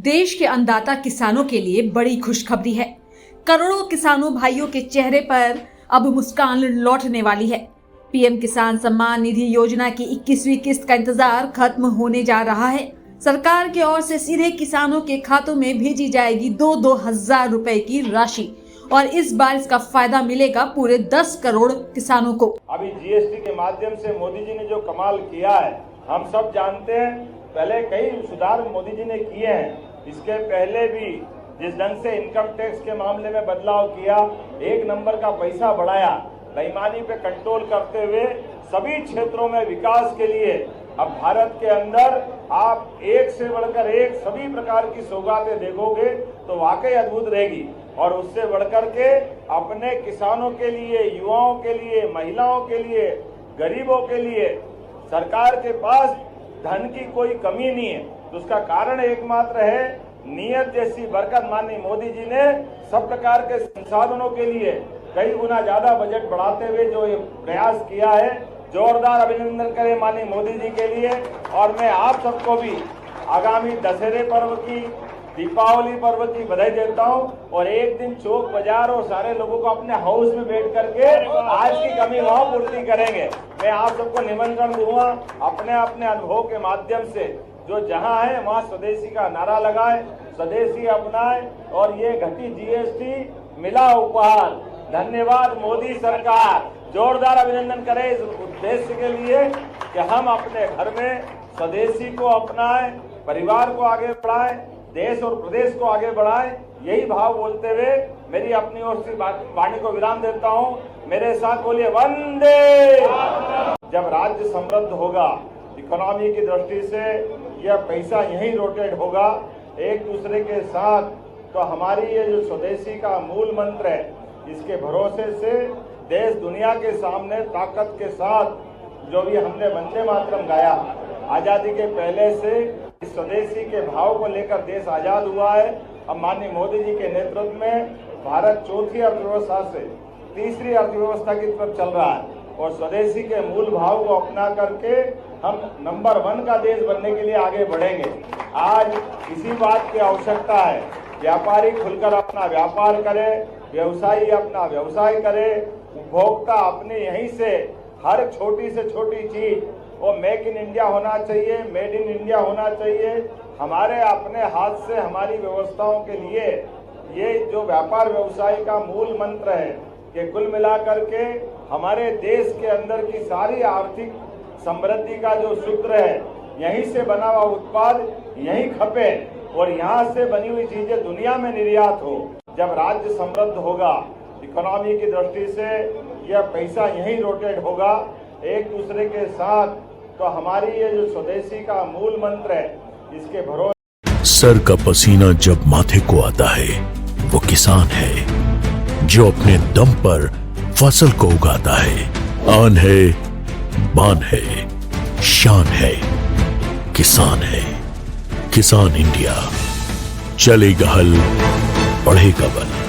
देश के अन्नदाता किसानों के लिए बड़ी खुशखबरी है। करोड़ों किसानों भाइयों के चेहरे पर अब मुस्कान लौटने वाली है। पीएम किसान सम्मान निधि योजना की 21वीं किस्त का इंतजार खत्म होने जा रहा है। सरकार की ओर से सीधे किसानों के खातों में भेजी जाएगी 2-2 हजार रुपए की राशि और इस बार इसका फायदा मिलेगा पूरे 10 करोड़ किसानों को। अभी जीएसटी के माध्यम से मोदी जी ने जो कमाल किया है हम सब जानते हैं। पहले कई सुधार मोदी जी ने किए हैं, इसके पहले भी जिस ढंग से इनकम टैक्स के मामले में बदलाव किया, एक नंबर का पैसा बढ़ाया, बेईमानी पे कंट्रोल करते हुए सभी क्षेत्रों में विकास के लिए अब भारत के अंदर आप एक से बढ़कर एक सभी प्रकार की सौगातें देखोगे तो वाकई अद्भुत रहेगी। और उससे बढ़कर के अपने किसानों के लिए, युवाओं के लिए, महिलाओं के लिए, गरीबों के लिए सरकार के पास धन की कोई कमी नहीं है। तो उसका कारण एकमात्र है नियत जैसी बरकत। माननीय मोदी जी ने सब प्रकार के संसाधनों के लिए कई गुना ज्यादा बजट बढ़ाते हुए जो ये प्रयास किया है, जोरदार अभिनंदन करें माननीय मोदी जी के लिए। और मैं आप सबको भी आगामी दशहरे पर्व की, दीपावली पर्व की बधाई देता हूं। और एक दिन चौक बाजार और सारे लोगों को अपने हाउस में बैठ करके आज की कमी वहां पूर्ति करेंगे। मैं आप सबको निमंत्रण दूंगा, अपने अपने अनुभव के माध्यम से जो जहां है वहां स्वदेशी का नारा लगाए, स्वदेशी अपनाए और ये घटी जीएसटी मिला उपहार। धन्यवाद मोदी सरकार। जोरदार अभिनंदन करें इस उद्देश्य के लिए कि हम अपने घर में स्वदेशी को अपनाएं, परिवार को आगे बढ़ाएं, देश और प्रदेश को आगे बढ़ाएं। यही भाव बोलते हुए मेरी अपनी ओर से वाणी को विराम देता हूं। मेरे साथ बोलिए वंदे। जब राज्य समृद्ध होगा, इकोनॉमी की दृष्टि से यह पैसा यहीं रोटेट होगा एक दूसरे के साथ, तो हमारी ये जो स्वदेशी का मूल मंत्र है, इसके भरोसे से देश दुनिया के सामने ताकत के साथ जो भी हमने वंदे मातरम गाया, आजादी के पहले से इस स्वदेशी के भाव को लेकर देश आजाद हुआ है। अब माननीय मोदी जी के नेतृत्व में भारत चौथी अर्थव्यवस्था से तीसरी अर्थव्यवस्था की तरफ चल रहा है और स्वदेशी के मूल भाव को अपना करके हम नंबर 1 का देश बनने के लिए आगे बढ़ेंगे। आज इसी बात की आवश्यकता है, व्यापारी खुलकर अपना व्यापार करे, व्यवसायी अपना व्यवसाय करे, उपभोक्ता अपने यहीं से हर छोटी से छोटी चीज वो मेक इन इंडिया होना चाहिए, मेड इन इंडिया होना चाहिए। हमारे अपने हाथ से हमारी व्यवस्थाओं के लिए ये जो व्यापार व्यवसाय का मूल मंत्र है कि कुल मिलाकर के हमारे देश के अंदर की सारी आर्थिक समृद्धि का जो सूत्र है, यहीं से बना हुआ उत्पाद यहीं खपे और यहाँ से बनी हुई चीजें दुनिया में निर्यात हो। जब राज्य समृद्ध होगा, इकोनॉमी की दृष्टि से यह पैसा यहीं रोटेट होगा एक दूसरे के साथ, तो हमारी ये जो स्वदेशी का मूल मंत्र है, इसके भरोसे। सर का पसीना जब माथे को आता है वो किसान है जो अपने दम पर फसल को उगाता है। आन है, बान है, शान है, किसान है। किसान इंडिया, चलेगा हल, बढ़ेगा बल।